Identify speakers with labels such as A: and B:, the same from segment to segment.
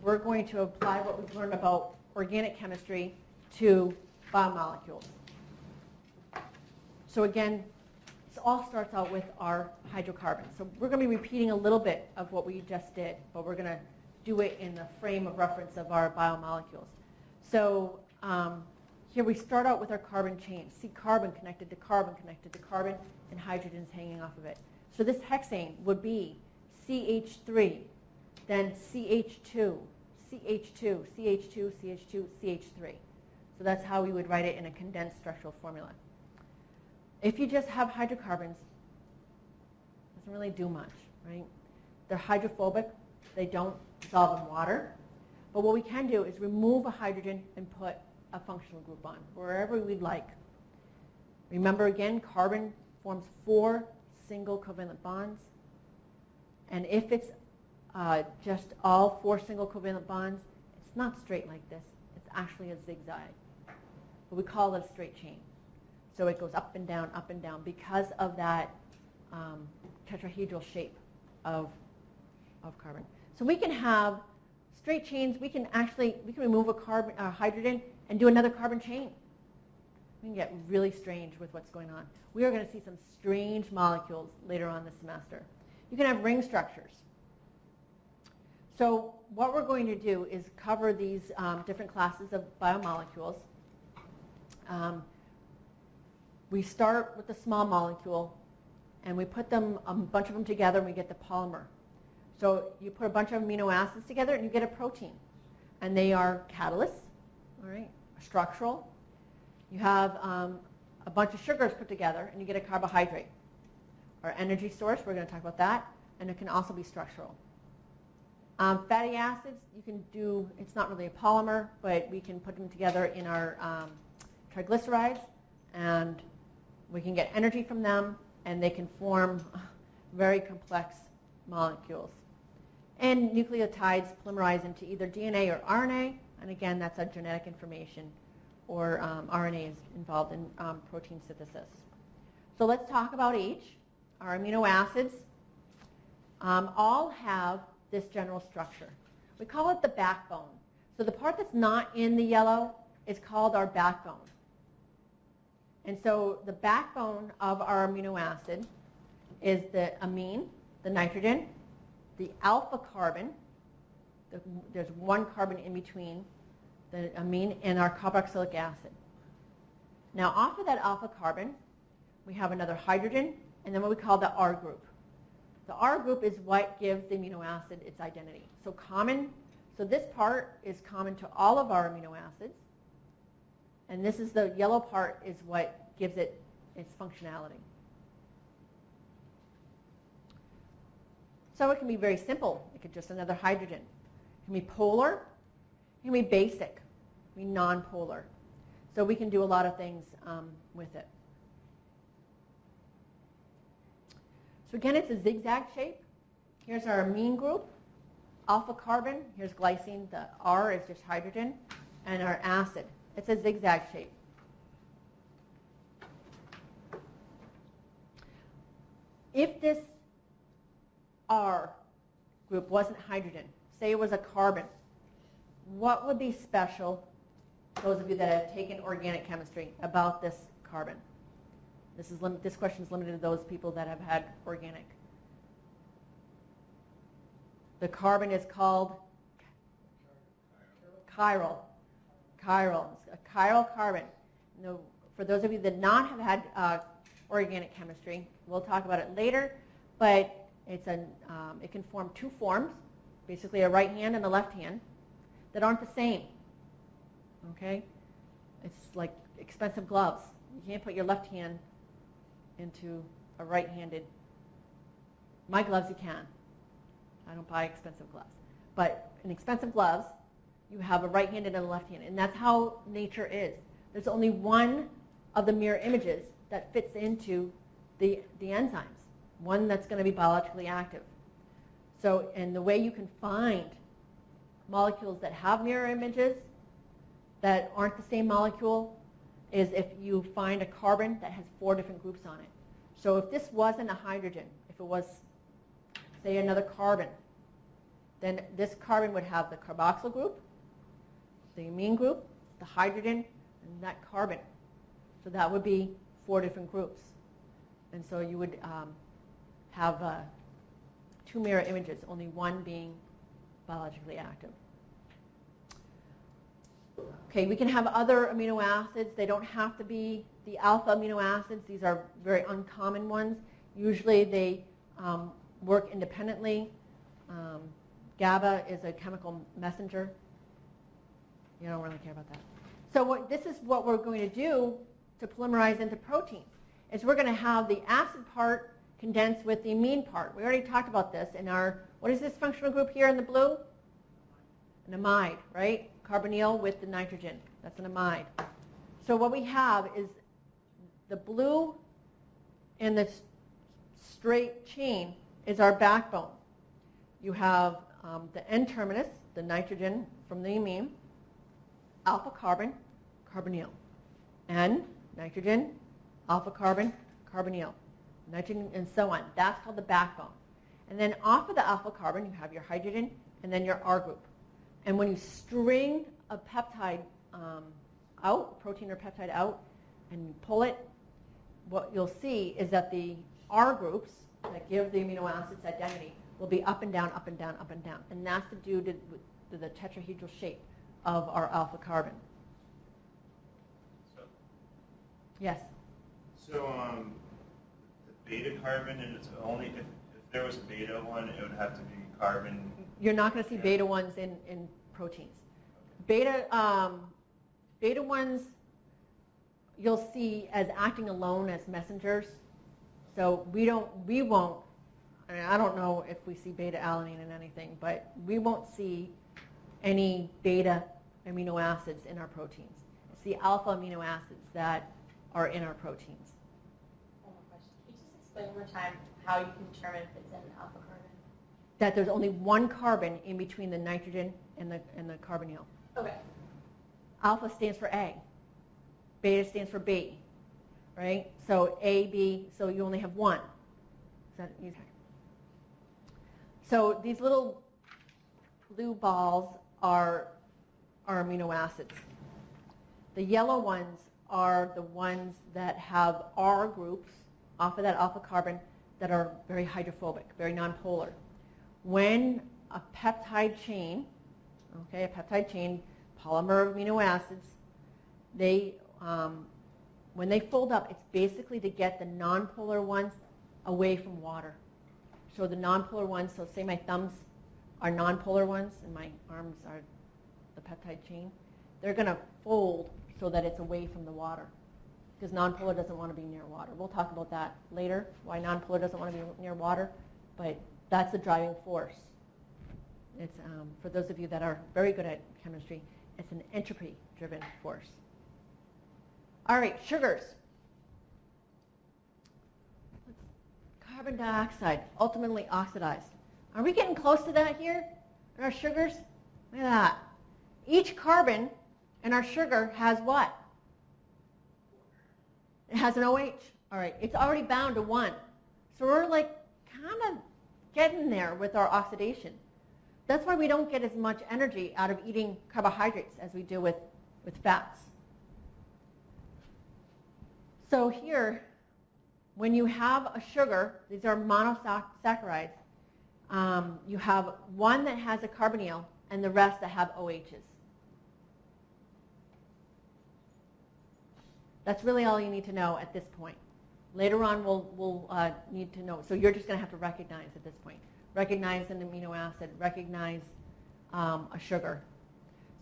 A: we're going to apply what we've learned about organic chemistry to biomolecules. So again, this all starts out with our hydrocarbons. So we're going to be repeating a little bit of what we just did, but we're going to do it in the frame of reference of our biomolecules. So here we start out with our carbon chain. See carbon connected to carbon connected to carbon, and hydrogen's hanging off of it. So this hexane would be CH3, then CH2, CH2, CH2, CH2, CH3. So that's how we would write it in a condensed structural formula. If you just have hydrocarbons, it doesn't really do much, right? They're hydrophobic. They don't dissolve in water. But what we can do is remove a hydrogen and put a functional group on, wherever we'd like. Remember again, carbon forms 4 single covalent bonds. And if it's just all 4 single covalent bonds, it's not straight like this. It's actually a zigzag. But we call it a straight chain. So it goes up and down because of that tetrahedral shape of carbon. So we can have straight chains. We can remove a hydrogen and do another carbon chain. We can get really strange with what's going on. We are going to see some strange molecules later on this semester. You can have ring structures. So what we're going to do is cover these different classes of biomolecules. We start with the small molecule, and we put them, a bunch of them together, and we get the polymer. So you put a bunch of amino acids together, and you get a protein. And they are catalysts, all right, structural. You have a bunch of sugars put together, and you get a carbohydrate. Our energy source, we're going to talk about that, and it can also be structural. Fatty acids, you can do, it's not really a polymer, but we can put them together in our triglycerides, and we can get energy from them, and they can form very complex molecules. And nucleotides polymerize into either DNA or RNA, and again, that's our genetic information, or RNA is involved in protein synthesis. So let's talk about each. Our amino acids all have this general structure. We call it the backbone. So the part that's not in the yellow is called our backbone. And so the backbone of our amino acid is the amine, the nitrogen, the alpha carbon. There's one carbon in between the amine and our carboxylic acid. Now off of that alpha carbon, we have another hydrogen, and then what we call the R group. The R group is what gives the amino acid its identity. So this part is common to all of our amino acids. And this is the yellow part is what gives it its functionality. So it can be very simple. It could just another hydrogen. It can be polar. It can be basic. It can be non-polar. So we can do a lot of things with it. So again, it's a zigzag shape. Here's our amine group, alpha carbon. Here's glycine. The R is just hydrogen. And our acid. It's a zigzag shape. If this R group wasn't hydrogen, say it was a carbon, what would be special, those of you that have taken organic chemistry, about this carbon? This question is limited to those people that have had organic. The carbon is called chiral. Chiral. It's a chiral carbon. Now, for those of you that not have had organic chemistry, we'll talk about it later, but it can form 2 forms, basically a right hand and a left hand, that aren't the same. Okay? It's like expensive gloves. You can't put your left hand into a right-handed. My gloves you can. I don't buy expensive gloves. But in expensive gloves, you have a right hand and a left hand. And that's how nature is. There's only one of the mirror images that fits into the enzymes, one that's going to be biologically active. So, and the way you can find molecules that have mirror images that aren't the same molecule is if you find a carbon that has 4 different groups on it. So if this wasn't a hydrogen, if it was, say, another carbon, then this carbon would have the carboxyl group, the amine group, the hydrogen, and that carbon. So that would be 4 different groups. And so you would have 2 mirror images, only one being biologically active. Okay, we can have other amino acids. They don't have to be the alpha amino acids. These are very uncommon ones. Usually they work independently. GABA is a chemical messenger. You don't really care about that. So this is what we're going to do to polymerize into proteins, is we're going to have the acid part condensed with the amine part. We already talked about this in our, what is this functional group here in the blue? An amide, right? Carbonyl with the nitrogen. That's an amide. So what we have is the blue and the straight chain is our backbone. You have the N-terminus, the nitrogen from the amine, alpha carbon, carbonyl. N, nitrogen, alpha carbon, carbonyl, nitrogen, and so on. That's called the backbone. And then off of the alpha carbon, you have your hydrogen and then your R group. And when you string a peptide out, protein or peptide out, and you pull it, what you'll see is that the R groups that give the amino acids identity will be up and down, up and down, up and down. And that's due to the tetrahedral shape of our alpha carbon.
B: So,
A: yes?
B: So the beta carbon, and it's only if there was a beta one, it would have to be carbon.
A: You're not going to see beta ones in proteins. Beta ones you'll see as acting alone as messengers. So we won't, I mean, I don't know if we see beta alanine in anything, but we won't see any beta amino acids in our proteins. It's the alpha amino acids that are in our proteins.
C: One more question. Can you just explain one more time how you can determine if it's an alpha carbon?
A: That there's only one carbon in between the nitrogen and the carbonyl.
C: Okay.
A: Alpha stands for A. Beta stands for B, right? So A, B, so you only have one. Is that easy? So these little blue balls are amino acids. The yellow ones are the ones that have R groups off of that alpha carbon that are very hydrophobic, very nonpolar. When a peptide chain, okay, a peptide chain, polymer of amino acids, they, when they fold up, it's basically to get the nonpolar ones away from water. So the nonpolar ones, so say my thumbs are nonpolar ones and my arms are the peptide chain, they're going to fold so that it's away from the water, because nonpolar doesn't want to be near water. We'll talk about that later, why nonpolar doesn't want to be near water, but that's the driving force. It's, for those of you that are very good at chemistry, it's an entropy-driven force. All right, sugars. Carbon dioxide, ultimately oxidized. Are we getting close to that here in our sugars? Look at that. Each carbon in our sugar has what? It has an OH. All right, it's already bound to 1. So we're like kind of getting there with our oxidation. That's why we don't get as much energy out of eating carbohydrates as we do with fats. So here, when you have a sugar, these are monosaccharides, you have one that has a carbonyl and the rest that have OHs. That's really all you need to know at this point. Later on, we'll need to know. So you're just going to have to recognize at this point. Recognize an amino acid, recognize a sugar.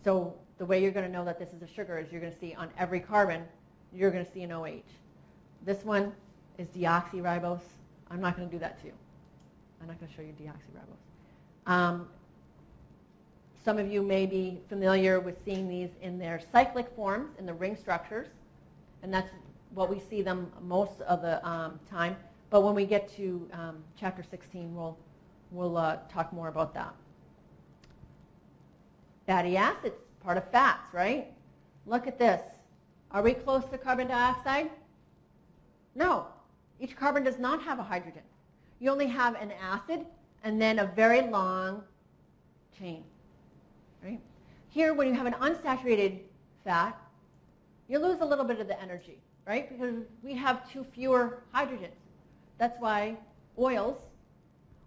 A: So the way you're going to know that this is a sugar is you're going to see on every carbon, you're going to see an OH. This one is deoxyribose. I'm not going to do that to you. I'm not going to show you deoxyribose. Some of you may be familiar with seeing these in their cyclic forms, in the ring structures, and that's what we see them most of the time. But when we get to chapter 16, we'll talk more about that. Fatty acids, part of fats, right? Look at this. Are we close to carbon dioxide? No. Each carbon does not have a hydrogen. You only have an acid and then a very long chain. Right? Here, when you have an unsaturated fat, you lose a little bit of the energy, right? Because we have two fewer hydrogens. That's why oils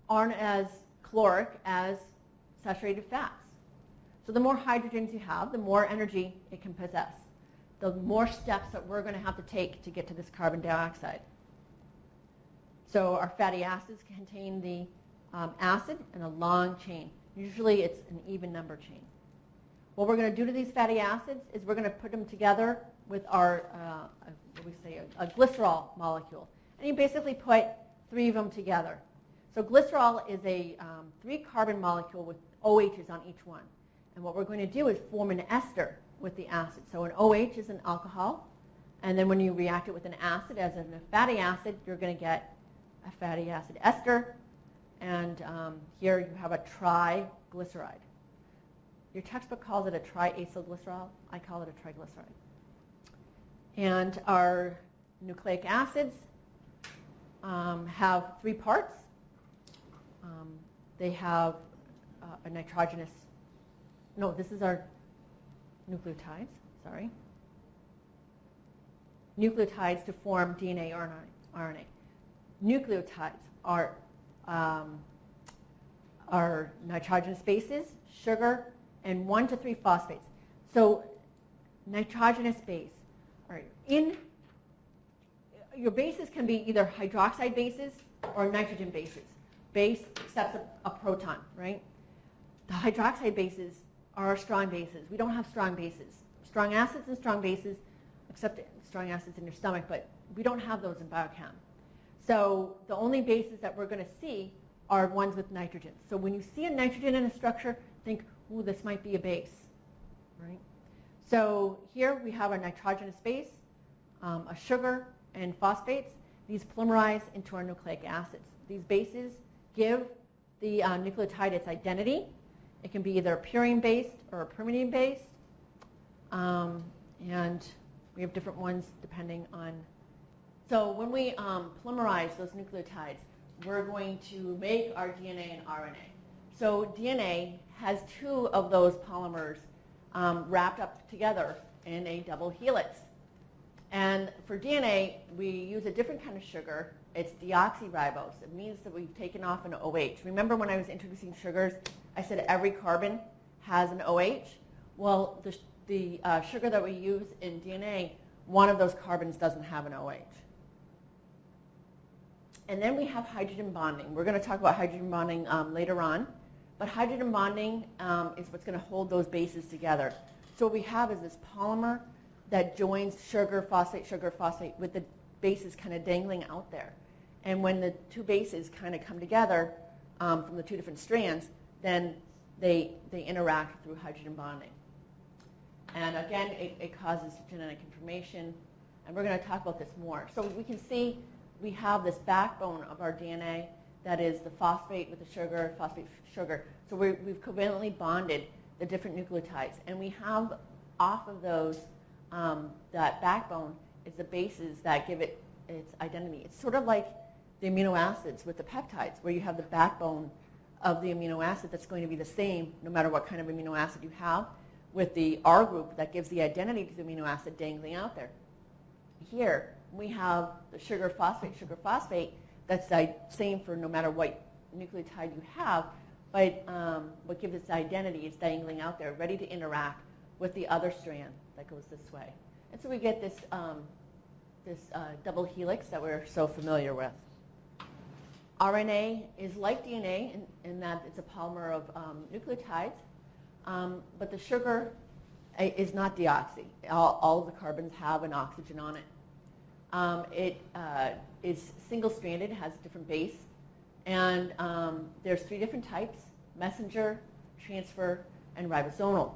A: aren't as caloric as saturated fats. So the more hydrogens you have, the more energy it can possess. The more steps that we're going to have to take to get to this carbon dioxide. So our fatty acids contain the acid in a long chain. Usually it's an even number chain. What we're going to do to these fatty acids is we're going to put them together with our, a glycerol molecule. And you basically put 3 of them together. So glycerol is a 3-carbon molecule with OHs on each one. And what we're going to do is form an ester with the acid. So an OH is an alcohol. And then when you react it with an acid as a fatty acid, you're going to get a fatty acid ester. And here you have a triglyceride. Your textbook calls it a triacylglycerol. I call it a triglyceride. And our nucleic acids have 3 parts. They have a nitrogenous, no, this is our nucleotides, sorry. Nucleotides to form DNA or RNA. Nucleotides are nitrogenous bases, sugar, and 1 to 3 phosphates. So nitrogenous base. All right. Your bases can be either hydroxide bases or nitrogen bases. Base accepts a proton, right? The hydroxide bases are strong bases. We don't have strong bases. Strong acids and strong bases, except strong acids in your stomach, but we don't have those in biochem. So the only bases that we're going to see are ones with nitrogen. So when you see a nitrogen in a structure, think, ooh, this might be a base, right? So here we have a nitrogenous base, a sugar, and phosphates. These polymerize into our nucleic acids. These bases give the nucleotide its identity. It can be either purine-based or a pyrimidine-based. And we have different ones depending on. So when we polymerize those nucleotides, we're going to make our DNA and RNA. So DNA has 2 of those polymers wrapped up together in a double helix. And for DNA, we use a different kind of sugar. It's deoxyribose. It means that we've taken off an OH. Remember when I was introducing sugars, I said every carbon has an OH? Well, the sugar that we use in DNA, one of those carbons doesn't have an OH. And then we have hydrogen bonding. We're going to talk about hydrogen bonding later on. But hydrogen bonding is what's going to hold those bases together. So what we have is this polymer that joins sugar, phosphate, with the bases kind of dangling out there. And when the 2 bases kind of come together from the 2 different strands, then they interact through hydrogen bonding. And again, it causes genetic information. And we're going to talk about this more. So we can see we have this backbone of our DNA that is the phosphate with the sugar, phosphate, sugar. So we've covalently bonded the different nucleotides. And we have off of those, that backbone is the bases that give it its identity. It's sort of like the amino acids with the peptides, where you have the backbone of the amino acid that's going to be the same no matter what kind of amino acid you have, with the R group that gives the identity to the amino acid dangling out there. Here, we have the sugar, phosphate, that's the same for no matter what nucleotide you have, but what gives its identity is dangling out there, ready to interact with the other strand that goes this way. And so we get this, double helix that we're so familiar with. RNA is like DNA in that it's a polymer of nucleotides, but the sugar is not deoxy. All of the carbons have an oxygen on it. It is single-stranded, has a different base, and there's 3 different types: messenger, transfer, and ribosomal.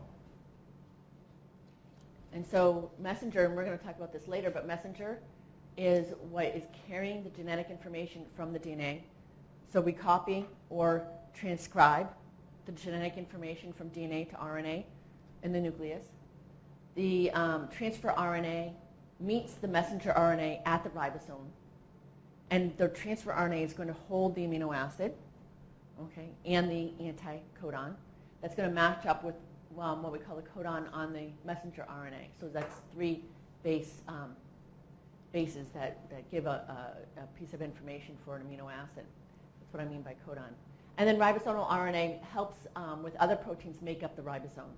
A: And so messenger, and we're going to talk about this later, but messenger is what is carrying the genetic information from the DNA. So we copy or transcribe the genetic information from DNA to RNA in the nucleus. The transfer RNA meets the messenger RNA at the ribosome. And the transfer RNA is going to hold the amino acid, okay, and the anticodon that's going to match up with what we call the codon on the messenger RNA. So that's 3 bases that give a piece of information for an amino acid. That's what I mean by codon. And then ribosomal RNA helps with other proteins make up the ribosomes.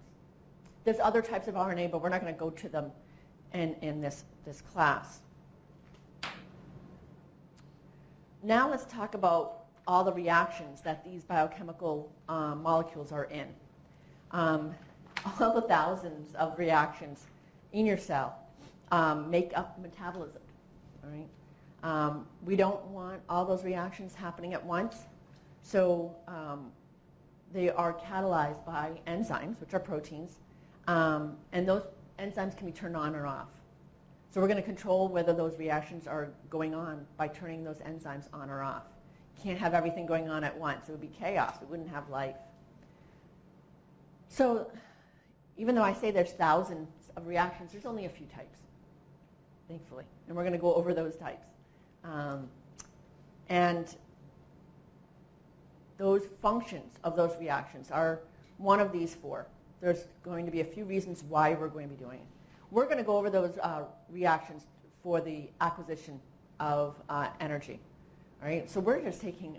A: There's other types of RNA, but we're not going to go to them in this class. Now let's talk about all the reactions that these biochemical molecules are in. All the thousands of reactions in your cell make up metabolism. All right? We don't want all those reactions happening at once, so they are catalyzed by enzymes, which are proteins, and those enzymes can be turned on or off. So we're going to control whether those reactions are going on by turning those enzymes on or off. You can't have everything going on at once. It would be chaos. We wouldn't have life. So even though I say there's thousands of reactions, there's only a few types, thankfully. And we're going to go over those types. And those functions of those reactions are one of these 4. There's going to be a few reasons why we're going to be doing it. We're going to go over those reactions for the acquisition of energy. All right? So we're just taking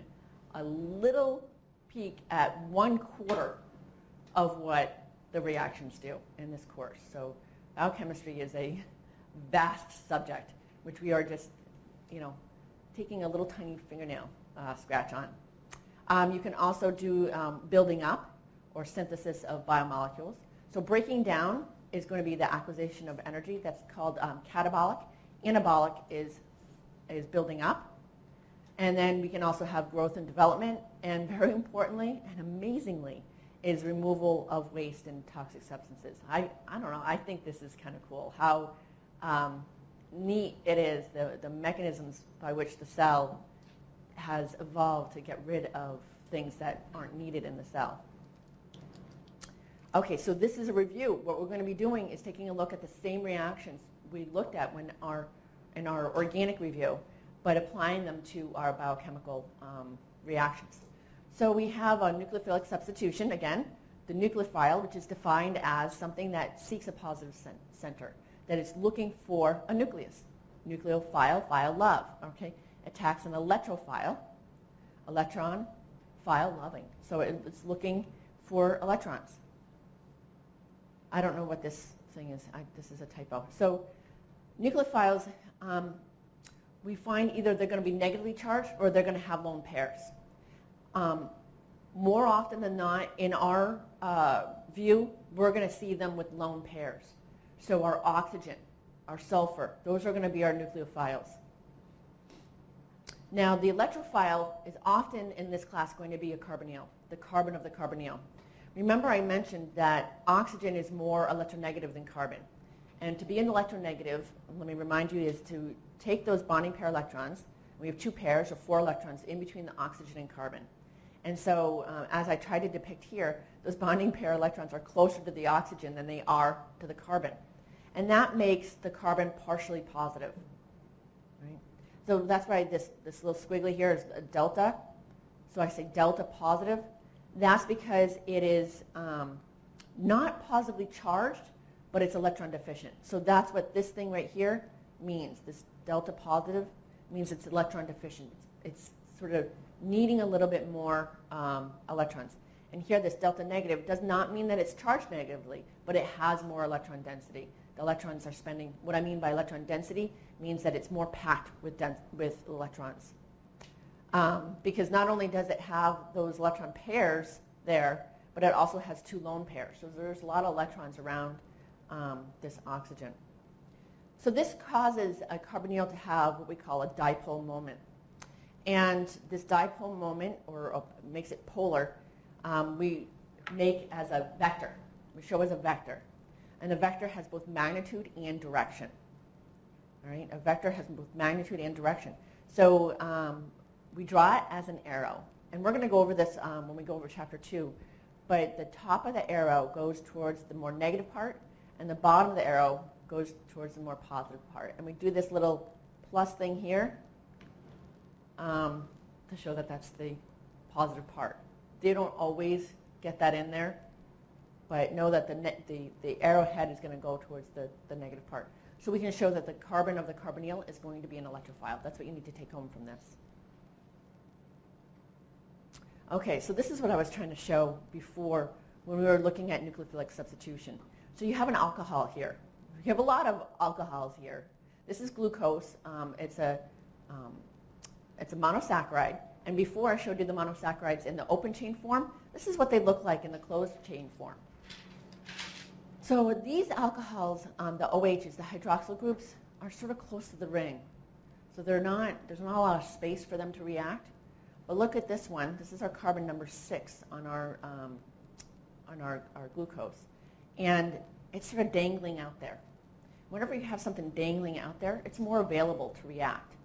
A: a little peek at 1/4 of what the reactions do in this course. So biochemistry is a vast subject, which we are just, taking a little tiny fingernail scratch on. You can also do building up or synthesis of biomolecules. So breaking down is going to be the acquisition of energy. That's called catabolic. Anabolic is building up. And then we can also have growth and development. And very importantly and amazingly is removal of waste and toxic substances. I don't know. I think this is kind of cool how neat it is, the mechanisms by which the cell has evolved to get rid of things that aren't needed in the cell. Okay, so this is a review. What we're going to be doing is taking a look at the same reactions we looked at in our organic review, but applying them to our biochemical reactions. So we have a nucleophilic substitution, again, the nucleophile, which is defined as something that seeks a positive center, that is looking for a nucleus. Nucleophile, phile, love, okay? Attacks an electrophile, electron, phile, loving. So it's looking for electrons. I don't know what this thing is. This is a typo. So nucleophiles, we find either they're going to be negatively charged or they're going to have lone pairs. More often than not, in our view, we're going to see them with lone pairs. So our oxygen, our sulfur, those are going to be our nucleophiles. Now, the electrophile is often in this class going to be a carbonyl, the carbon of the carbonyl. Remember I mentioned that oxygen is more electronegative than carbon. And to be an electronegative, let me remind you, is to take those bonding pair electrons. We have 2 pairs or 4 electrons in between the oxygen and carbon. And so as I try to depict here, those bonding pair electrons are closer to the oxygen than they are to the carbon. And that makes the carbon partially positive. Right? So that's why this little squiggly here is a delta. So I say delta positive. That's because it is not positively charged, but it's electron deficient. So that's what this thing right here means. This delta positive means it's electron deficient. It's sort of needing a little bit more electrons. And here this delta negative does not mean that it's charged negatively, but it has more electron density. The electrons are spending, what I mean by electron density means that it's more packed with electrons. Because not only does it have those electron pairs there, but it also has 2 lone pairs. So there's a lot of electrons around this oxygen. So this causes a carbonyl to have what we call a dipole moment. And this dipole moment, or makes it polar, we make as a vector. We show as a vector. And a vector has both magnitude and direction. All right? A vector has both magnitude and direction. So we draw it as an arrow. And we're going to go over this when we go over chapter 2. But the top of the arrow goes towards the more negative part, and the bottom of the arrow goes towards the more positive part. And we do this little plus thing here to show that that's the positive part. They don't always get that in there, but know that the arrowhead is going to go towards the negative part. So we can show that the carbon of the carbonyl is going to be an electrophile. That's what you need to take home from this. Okay, so this is what I was trying to show before when we were looking at nucleophilic substitution. So you have an alcohol here. You have a lot of alcohols here. This is glucose. It's a monosaccharide. And before I showed you the monosaccharides in the open chain form, this is what they look like in the closed chain form. So these alcohols, the OHs, the hydroxyl groups, are sort of close to the ring. So there's not a lot of space for them to react. But look at this one. This is our carbon number 6 on our glucose. And it's sort of dangling out there. Whenever you have something dangling out there, it's more available to react.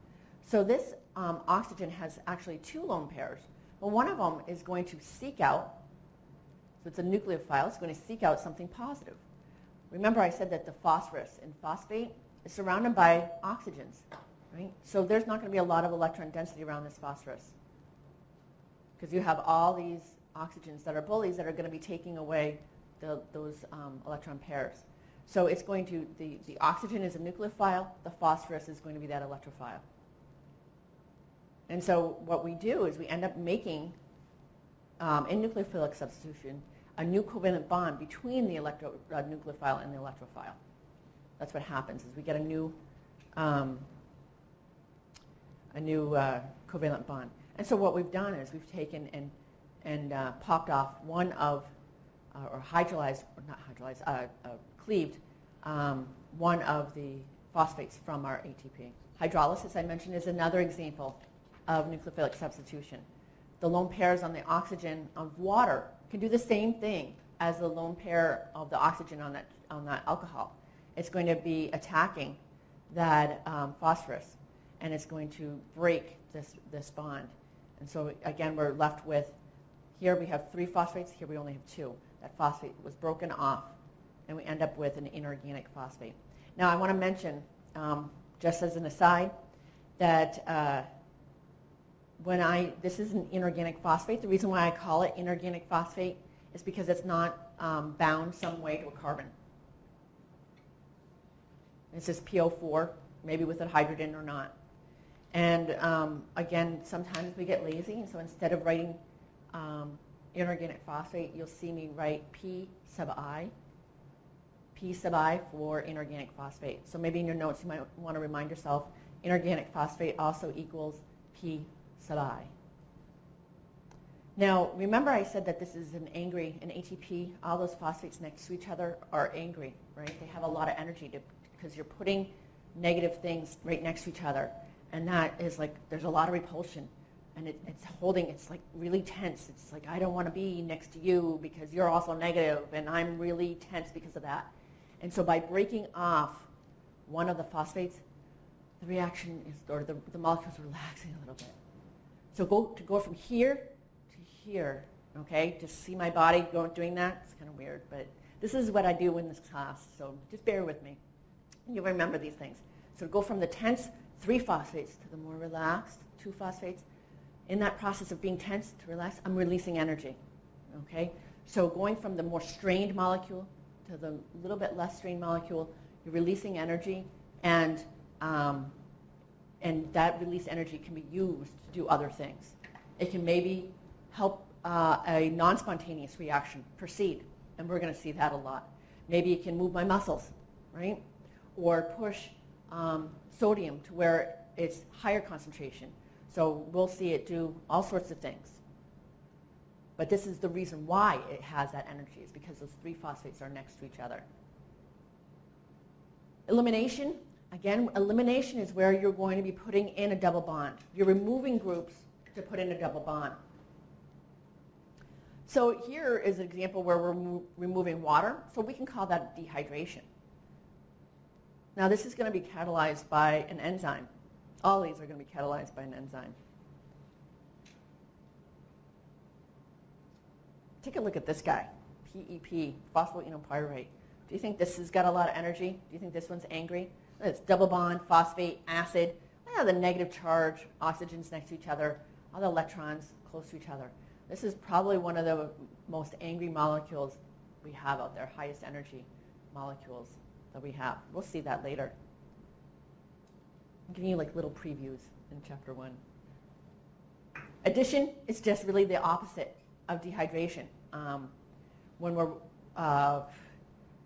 A: So this oxygen has actually 2 lone pairs. But one of them is going to seek out, so it's a nucleophile, it's going to seek out something positive. Remember I said that the phosphorus in phosphate is surrounded by oxygens, right? So there's not going to be a lot of electron density around this phosphorus because you have all these oxygens that are bullies that are going to be taking away those electron pairs. So it's going to, the oxygen is a nucleophile, the phosphorus is going to be that electrophile. And so what we do is we end up making, in nucleophilic substitution, a new covalent bond between the nucleophile and the electrophile. That's what happens, is we get a new covalent bond. And so what we've done is we've taken and popped off one of, or hydrolyzed, or not hydrolyzed, cleaved one of the phosphates from our ATP. Hydrolysis, I mentioned, is another example of nucleophilic substitution. The lone pairs on the oxygen of water can do the same thing as the lone pair of the oxygen on that alcohol. It's going to be attacking that phosphorus, and it's going to break this bond. And so again, we're left with, here we have 3 phosphates, here we only have 2. That phosphate was broken off, and we end up with an inorganic phosphate. Now I want to mention, just as an aside, that this is an inorganic phosphate. The reason why I call it inorganic phosphate is because it's not bound some way to a carbon. It's just PO4, maybe with a hydrogen or not. And again, sometimes we get lazy, and so instead of writing inorganic phosphate, you'll see me write P sub I for inorganic phosphate. So maybe in your notes you might want to remind yourself, inorganic phosphate also equals P sub I. Now, remember I said that this is an ATP, all those phosphates next to each other are angry, right? They have a lot of energy because you're putting negative things right next to each other. And that is like, there's a lot of repulsion. And it's like really tense. It's like, I don't want to be next to you because you're also negative, and I'm really tense because of that. And so by breaking off one of the phosphates, the reaction is, or the molecule's relaxing a little bit. So to go from here to here, okay, to see my body doing that, it's kind of weird, but this is what I do in this class, so just bear with me. You'll remember these things. So go from the tense 3 phosphates to the more relaxed 2 phosphates. In that process of being tense to relax, I'm releasing energy, okay? So going from the more strained molecule to the little bit less strained molecule, you're releasing energy, and that released energy can be used to do other things. It can maybe help a non-spontaneous reaction proceed, and we're going to see that a lot. Maybe it can move my muscles, right? Or push sodium to where it's higher concentration. So we'll see it do all sorts of things. But this is the reason why it has that energy, is because those 3 phosphates are next to each other. Elimination, again, elimination is where you're going to be putting in a double bond. You're removing groups to put in a double bond. So here is an example where we're removing water, so we can call that dehydration. Now this is going to be catalyzed by an enzyme. All these are going to be catalyzed by an enzyme. Take a look at this guy, PEP, phosphoenolpyruvate. Do you think this has got a lot of energy? Do you think this one's angry? It's double bond, phosphate, acid. Look at the negative charge, oxygens next to each other, all the electrons close to each other. This is probably one of the most angry molecules we have out there, highest energy molecules that we have. We'll see that later. I'm giving you like little previews in chapter 1. Addition is just really the opposite of dehydration. When we're,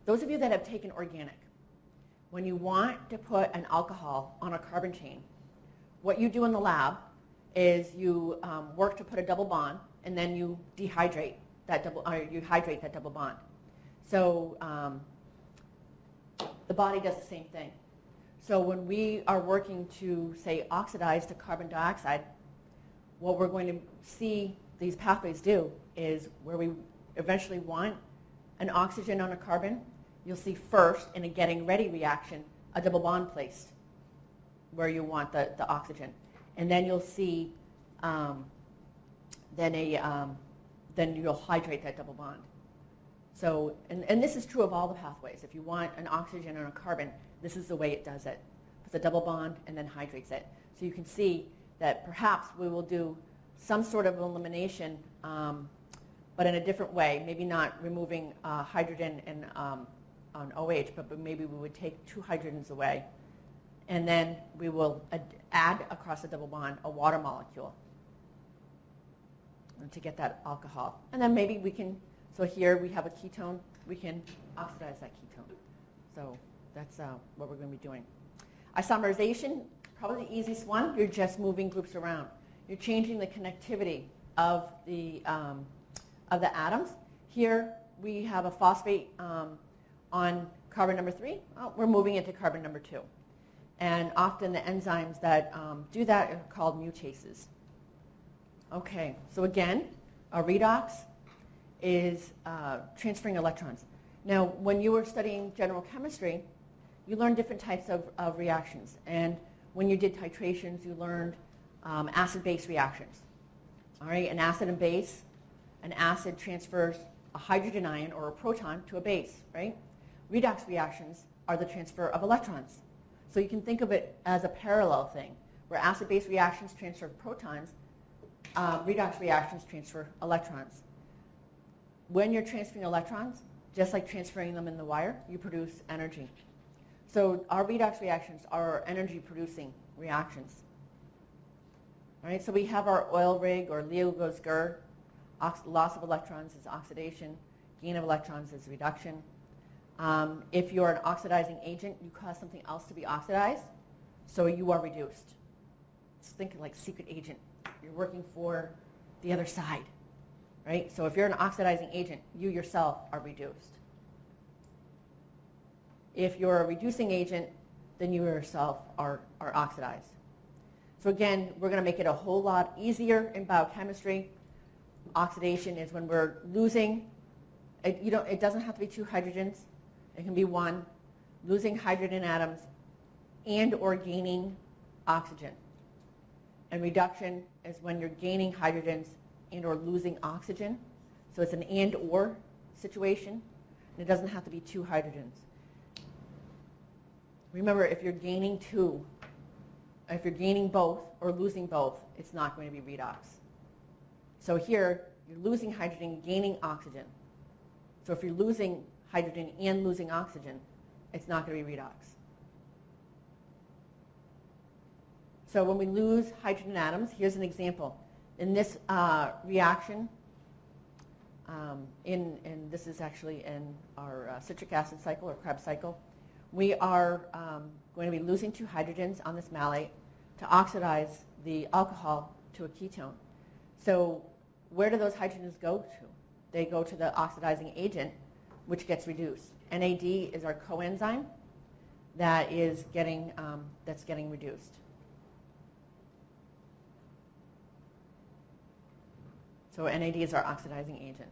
A: those of you that have taken organic, when you want to put an alcohol on a carbon chain, what you do in the lab is you work to put a double bond, and then you dehydrate that double, or you hydrate that double bond. So the body does the same thing. So when we are working to, say, oxidize to carbon dioxide, what we're going to see these pathways do is where we eventually want an oxygen on a carbon, you'll see first in a getting ready reaction a double bond placed where you want the oxygen. And then you'll see then you'll hydrate that double bond. So, and this is true of all the pathways. If you want an oxygen on a carbon, this is the way it does it. Puts a double bond and then hydrates it. So you can see that perhaps we will do some sort of elimination, but in a different way. Maybe not removing hydrogen and on OH, but maybe we would take 2 hydrogens away. And then we will add across a double bond a water molecule to get that alcohol. And then maybe we can, so here we have a ketone, we can oxidize that ketone. So that's what we're going to be doing. Isomerization, probably the easiest one. You're just moving groups around. You're changing the connectivity of the atoms. Here we have a phosphate on carbon number 3. Well, we're moving it to carbon number 2. And often the enzymes that do that are called mutases. Okay, so again, a redox is transferring electrons. Now, when you were studying general chemistry, you learned different types of reactions. And when you did titrations, you learned acid-base reactions. All right, an acid and base, an acid transfers a hydrogen ion or a proton to a base, right? Redox reactions are the transfer of electrons. So you can think of it as a parallel thing, where acid-base reactions transfer protons, redox reactions transfer electrons. When you're transferring electrons, just like transferring them in the wire, you produce energy. So our redox reactions are energy-producing reactions. All right, so we have our oil rig, or Leo goes grr. Loss of electrons is oxidation. Gain of electrons is reduction. If you're an oxidizing agent, you cause something else to be oxidized, so you are reduced. Just think like secret agent. You're working for the other side, right? So if you're an oxidizing agent, you yourself are reduced. If you're a reducing agent, then you yourself are oxidized. So again, we're going to make it a whole lot easier in biochemistry. Oxidation is when we're losing, it doesn't have to be 2 hydrogens. It can be 1, losing hydrogen atoms and or gaining oxygen. And reduction is when you're gaining hydrogens and or losing oxygen. So it's an and or situation. And it doesn't have to be 2 hydrogens. Remember, if you're gaining 2, if you're gaining both or losing both, it's not going to be redox. So here, you're losing hydrogen, gaining oxygen. So if you're losing hydrogen and losing oxygen, it's not going to be redox. So when we lose hydrogen atoms, here's an example. In this reaction, this is actually in our citric acid cycle or Krebs cycle, we are going to be losing 2 hydrogens on this malate to oxidize the alcohol to a ketone. So where do those hydrogens go to? They go to the oxidizing agent, which gets reduced. NAD is our coenzyme that is getting reduced. So NAD is our oxidizing agent.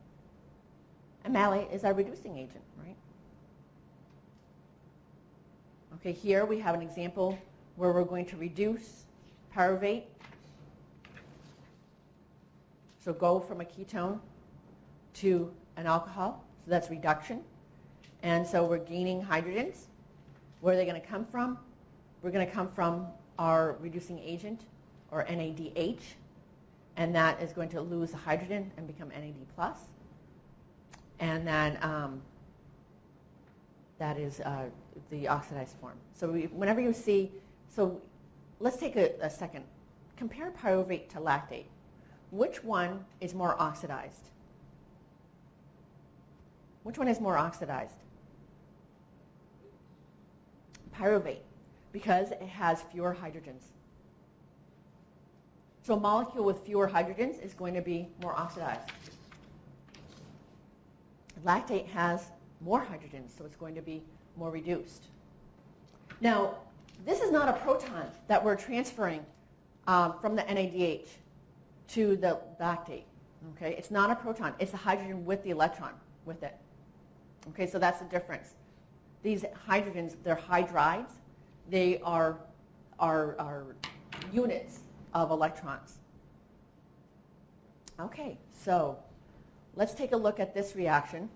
A: And malate is our reducing agent, right? Okay, here we have an example where we're going to reduce pyruvate. So go from a ketone to an alcohol. So that's reduction. And so we're gaining hydrogens. Where are they going to come from? We're going to come from our reducing agent, or NADH. And that is going to lose the hydrogen and become NAD+. And then that is the oxidized form. So whenever you see, so let's take a second. Compare pyruvate to lactate. Which one is more oxidized? Which one is more oxidized? Pyruvate, because it has fewer hydrogens. So a molecule with fewer hydrogens is going to be more oxidized. Lactate has more hydrogens, so it's going to be more reduced. Now, this is not a proton that we're transferring from the NADH to the lactate. Okay, it's not a proton. It's a hydrogen with the electron with it. Okay, so that's the difference. These hydrogens, they're hydrides. They are units of electrons. Okay, so let's take a look at this reaction.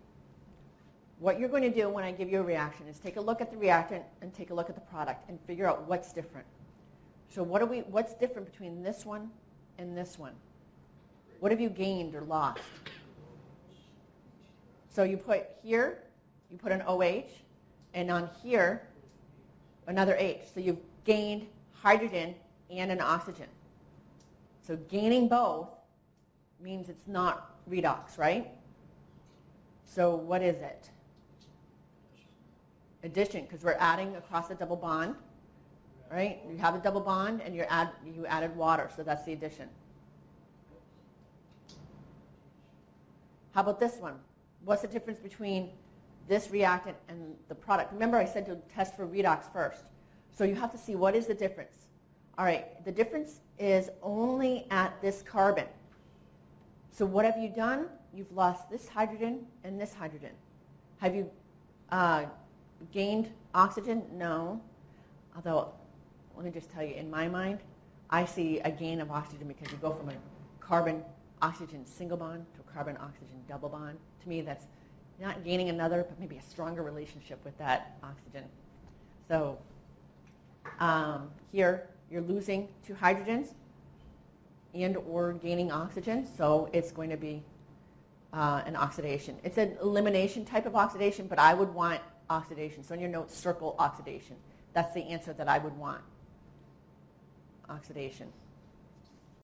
A: What you're going to do when I give you a reaction is take a look at the reactant and take a look at the product and figure out what's different. So what's different between this one and this one? What have you gained or lost? So you put here, you put an OH, and on here, another H. So you've gained hydrogen and an oxygen. So gaining both means it's not redox, right? So what is it? Addition, because we're adding across the double bond, right? You have a double bond and you added water, so that's the addition. How about this one? What's the difference between this reactant and the product? Remember I said to test for redox first. So you have to see what is the difference. All right, the difference is only at this carbon. So what have you done? You've lost this hydrogen and this hydrogen. Have you gained oxygen? No. Although, let me just tell you, in my mind, I see a gain of oxygen because you go from a carbon-oxygen single bond to a carbon-oxygen double bond. To me, that's not gaining another, but maybe a stronger relationship with that oxygen. So here, you're losing 2 hydrogens and or gaining oxygen, so it's going to be an oxidation. It's an elimination type of oxidation, but I would want oxidation. So in your notes, circle oxidation. That's the answer that I would want. Oxidation.